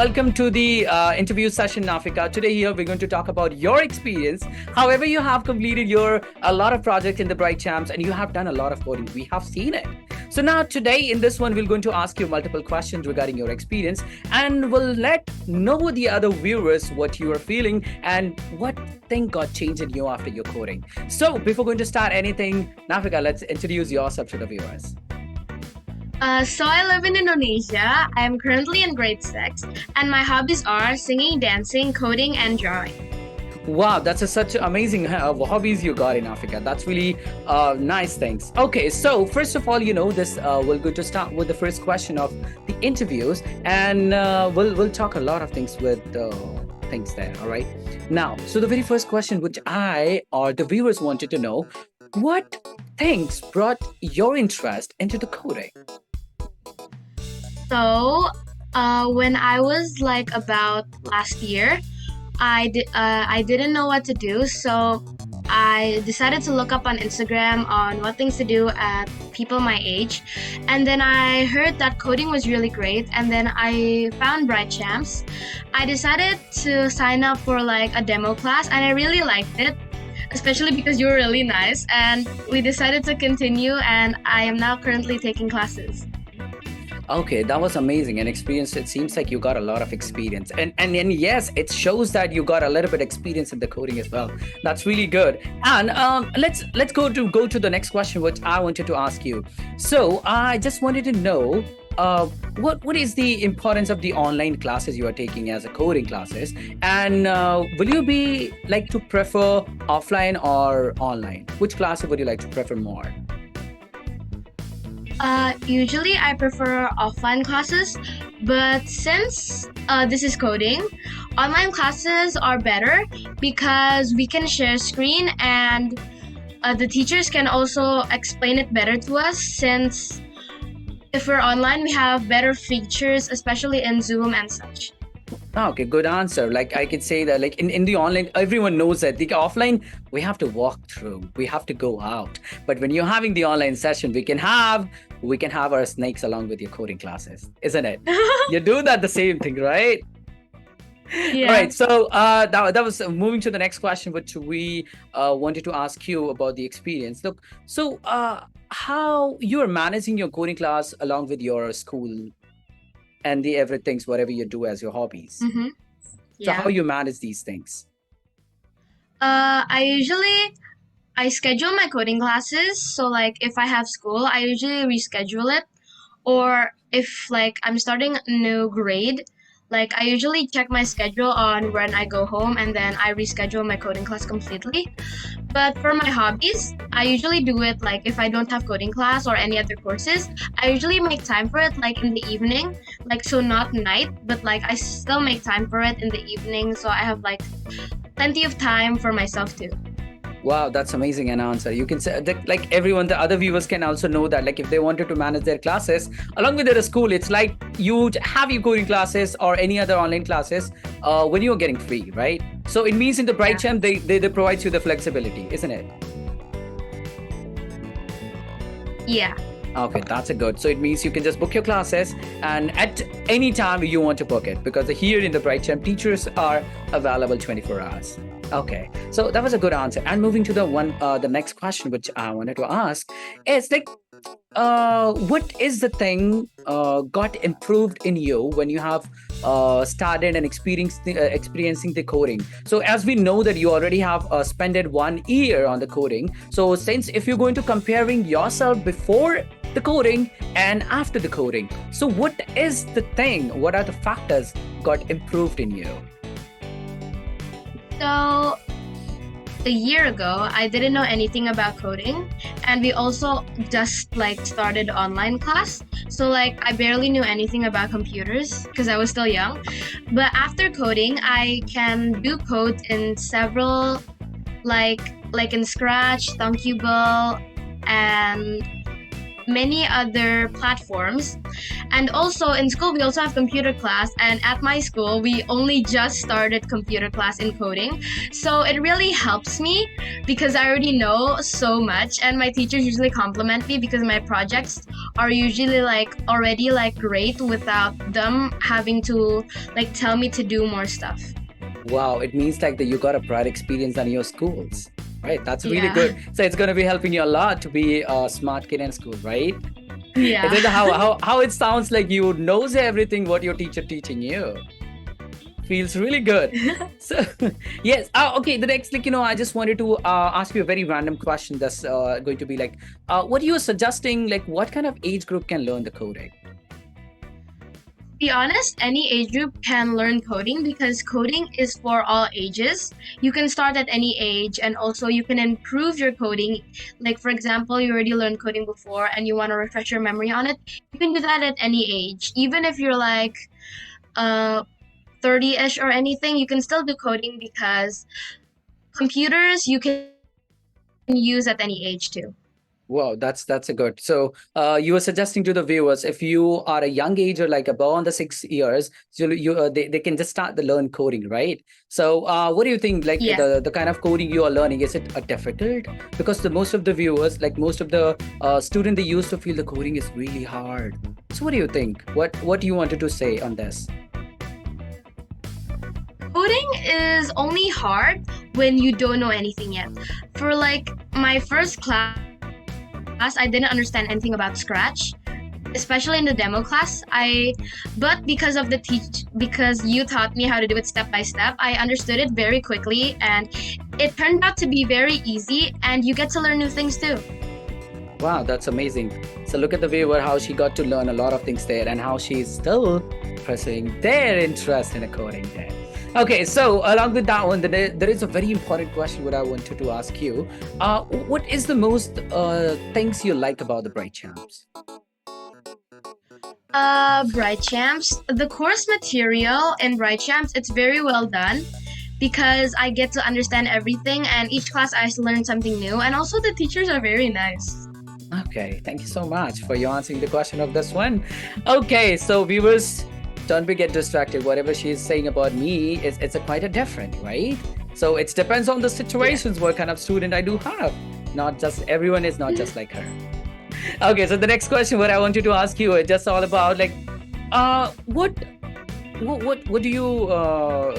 welcome to the interview session, Nafika. Today here we're going to talk about your experience. However, you have completed your a lot of projects in the Bright Champs and you have done a lot of coding. We have seen it. So now today in this one, we're going to ask you multiple questions regarding your experience and we'll let know the other viewers what you are feeling and what thing got changed in you after your coding. So before going to start anything, Nafika, let's introduce yourself to the viewers. So I live in Indonesia. I am currently in grade 6, and my hobbies are singing, dancing, coding, and drawing. Wow, that's such amazing hobbies you got in Africa. That's really nice things. Okay, so first of all, this we're going to start with the first question of the interviews, and we'll talk a lot of things with things there. All right. Now, so the very first question, which I or the viewers wanted to know, what things brought your interest into the coding? So when I was like about last year, I didn't know what to do, so I decided to look up on Instagram on what things to do at people my age, and then I heard that coding was really great, and then I found Bright Champs. I decided to sign up for like a demo class, and I really liked it, especially because you were really nice, and we decided to continue, and I am now currently taking classes. Okay, that was amazing. An experience. It seems like you got a lot of experience, and yes, it shows that you got a little bit experience in the coding as well. That's really good. And let's go to the next question, which I wanted to ask you. So I just wanted to know, what is the importance of the online classes you are taking as a coding classes, and will you be like to prefer offline or online? Which class would you like to prefer more? Usually I prefer offline classes, but since this is coding, online classes are better because we can share screen and the teachers can also explain it better to us, since if we're online, we have better features, especially in Zoom and such. Okay, good answer. Like I could say that like in the online, everyone knows that the offline, we have to walk through, we have to go out. But when you're having the online session, we can have our snakes along with your coding classes, isn't it? You do that the same thing, right? All Yeah. right. So that was moving to the next question, which we wanted to ask you about the experience. Look, so how you are managing your coding class along with your school and the everything's whatever you do as your hobbies. Mm-hmm. So how Yeah. you manage these things? I schedule my coding classes. So like if I have school, I usually reschedule it. Or if like I'm starting a new grade, like I usually check my schedule on when I go home, and then I reschedule my coding class completely. But for my hobbies, I usually do it like if I don't have coding class or any other courses, I usually make time for it like in the evening, like so not night, but like I still make time for it in the evening, so I have like plenty of time for myself too. Wow, that's amazing an answer. You can say that, like everyone, the other viewers can also know that like if they wanted to manage their classes along with their school, it's like you have your coding classes or any other online classes when you're getting free, right? So it means in the Bright Yeah. Champ, they provide you the flexibility, isn't it? Yeah. Okay, that's a good. So it means you can just book your classes and at any time you want to book it, because here in the Bright Champ, teachers are available 24 hours. Okay, so that was a good answer. And moving to the next question, which I wanted to ask is like, what is the thing got improved in you when you have started and experiencing the coding? So as we know that you already have spent 1 year on the coding. So since if you're going to comparing yourself before the coding and after the coding, so what is the thing? What are the factors got improved in you? So a year ago, I didn't know anything about coding, and we also just like started online class. So like I barely knew anything about computers because I was still young. But after coding, I can do code in several like in Scratch, Thunkable, and many other platforms. And also in school, we also have computer class. And at my school, we only just started computer class in coding. So it really helps me because I already know so much. And my teachers usually compliment me because my projects are usually like already like great without them having to like tell me to do more stuff. Wow, it means like that you got a prior experience on your schools, right? That's really Yeah. good. So it's going to be helping you a lot to be a smart kid in school, right? Yeah. Is it how it sounds like you knows everything what your teacher teaching you? Feels really good. So yes. Okay. The next, I just wanted to ask you a very random question. That's going to be like, what are you suggesting? Like, what kind of age group can learn the coding? Be honest, any age group can learn coding because coding is for all ages. You can start at any age and also you can improve your coding. Like, for example, you already learned coding before and you want to refresh your memory on it. You can do that at any age. Even if you're like 30-ish or anything, you can still do coding because computers you can use at any age too. Wow, that's a good. So, you were suggesting to the viewers if you are a young age or like above the 6 years, so they can just start the learn coding, right? So, what do you think? Like Yeah. the kind of coding you are learning, is it difficult? Because the most of the viewers, like most of the student, they used to feel the coding is really hard. So, what do you think? What do you wanted to say on this? Coding is only hard when you don't know anything yet. For like my first class, I didn't understand anything about Scratch, especially in the demo class. But because you taught me how to do it step by step, I understood it very quickly, and it turned out to be very easy. And you get to learn new things too. Wow, that's amazing. So look at the viewer, how she got to learn a lot of things there and how she's still pursuing their interest in a coding there. Okay, so along with that one, there is a very important question what I wanted to ask you. What is the most things you like about the Bright Champs? Bright Champs. The course material in Bright Champs, it's very well done because I get to understand everything, and each class I learn something new, and also the teachers are very nice. Okay, thank you so much for you answering the question of this one. Okay, so viewers, don't be get distracted. Whatever she's saying about me is it's a quite a different, right? So it depends on the situations what kind of student I do have. Not just everyone is not just like her. Okay, so the next question what I want you to ask you is just all about like what do you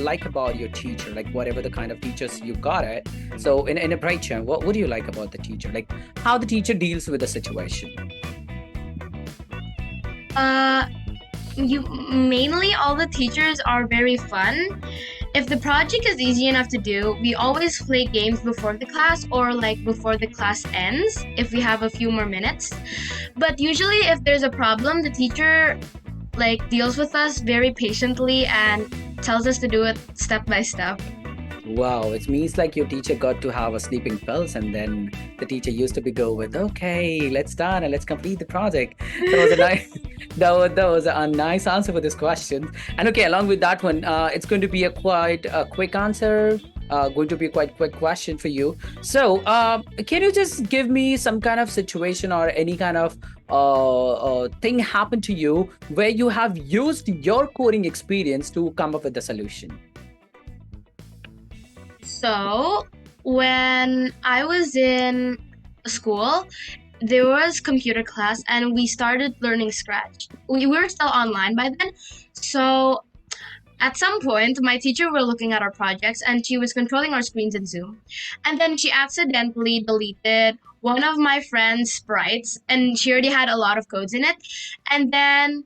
like about your teacher, like whatever the kind of teachers you got it. So in a Bright Champ, what do you like about the teacher, like how the teacher deals with the situation? Mainly all the teachers are very fun. If the project is easy enough to do, we always play games before the class or like before the class ends if we have a few more minutes. But usually if there's a problem, the teacher like deals with us very patiently and tells us to do it step by step. Wow, it means like your teacher got to have a sleeping pills, and then the teacher used to be go with, okay, let's start and let's complete the project. That was a nice, that was a nice answer for this question. And okay, along with that one, it's going to be a quite a quick answer. Going to be a quite quick question for you. So, can you just give me some kind of situation or any kind of thing happen to you where you have used your coding experience to come up with the solution? So, when I was in school, there was computer class and we started learning Scratch. We were still online by then. So, at some point, my teacher were looking at our projects and she was controlling our screens in Zoom. And then she accidentally deleted one of my friend's sprites and she already had a lot of codes in it. And then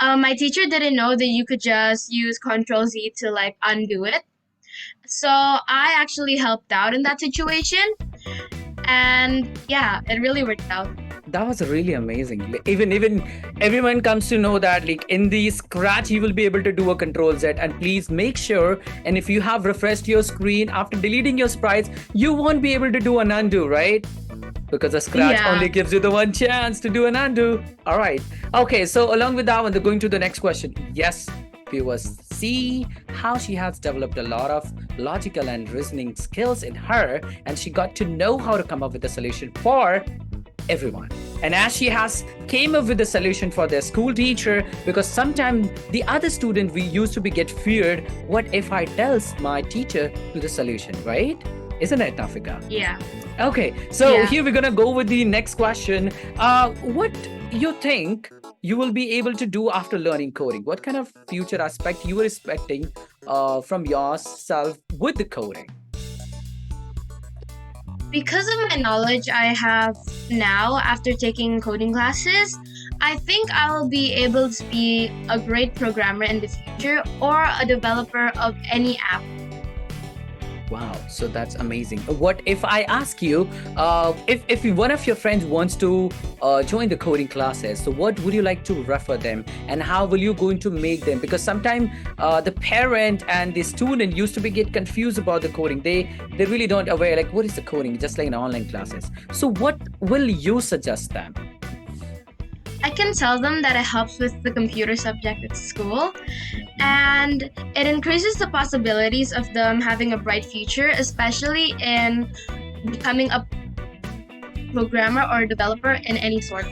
my teacher didn't know that you could just use Control Z to like undo it. So I actually helped out in that situation. And yeah, it really worked out. That was really amazing. Like, even everyone comes to know that like in the Scratch you will be able to do a Control Z, and please make sure, and if you have refreshed your screen after deleting your sprites, you won't be able to do an undo, right? Because the Scratch Yeah. only gives you the one chance to do an undo. All right. Okay, so along with that one, they're going to the next question. Yes, viewers, see how she has developed a lot of logical and reasoning skills in her, and she got to know how to come up with a solution for everyone. And as she has came up with a solution for their school teacher, because sometimes the other student we used to be get feared, what if I tells my teacher to the solution, right? Isn't it, Nafika? Yeah. Okay, so Yeah. here we're gonna go with the next question. What you think you will be able to do after learning coding? What kind of future aspect you are expecting from yourself with the coding? Because of my knowledge I have now after taking coding classes, I think I will be able to be a great programmer in the future or a developer of any app. Wow, so that's amazing. What if I ask you, if one of your friends wants to join the coding classes, so what would you like to refer them, and how will you going to make them? Because sometimes the parent and the student used to be get confused about the coding. They really don't aware like what is the coding, just like in online classes. So what will you suggest them? I can tell them that it helps with the computer subject at school and it increases the possibilities of them having a bright future, especially in becoming a programmer or developer in any sort.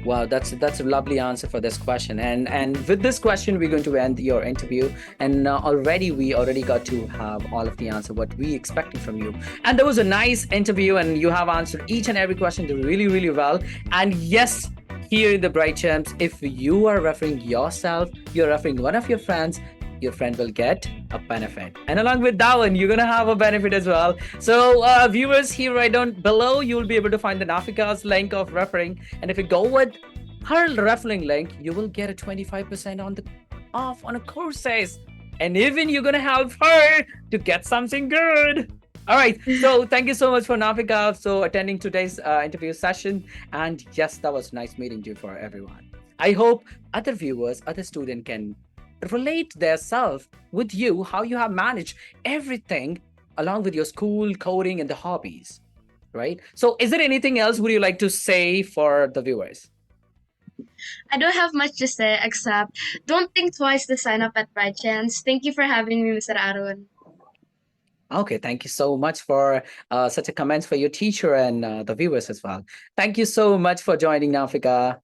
Wow, that's a lovely answer for this question. And with this question, we're going to end your interview. And we already got to have all of the answer what we expected from you. And that was a nice interview, and you have answered each and every question really really well. And yes, here in the Bright Champs, if you are referring yourself, you're referring one of your friends, your friend will get a benefit. And along with that one, you're going to have a benefit as well. So viewers, here right down below, you will be able to find the Nafika's link of referring. And if you go with her referring link, you will get a 25% on the off on a courses. And even you're going to help her to get something good. All right. So thank you so much for Nafika so attending today's interview session. And yes, that was nice meeting you for everyone. I hope other viewers, other students can relate their self with you, how you have managed everything along with your school, coding, and the hobbies, right? So is there anything else would you like to say for the viewers? I don't have much to say except don't think twice to sign up at Bright Chance. Thank you for having me, Mr. Arun. Okay, thank you so much for such a comments for your teacher and the viewers as well. Thank you so much for joining, Nafika.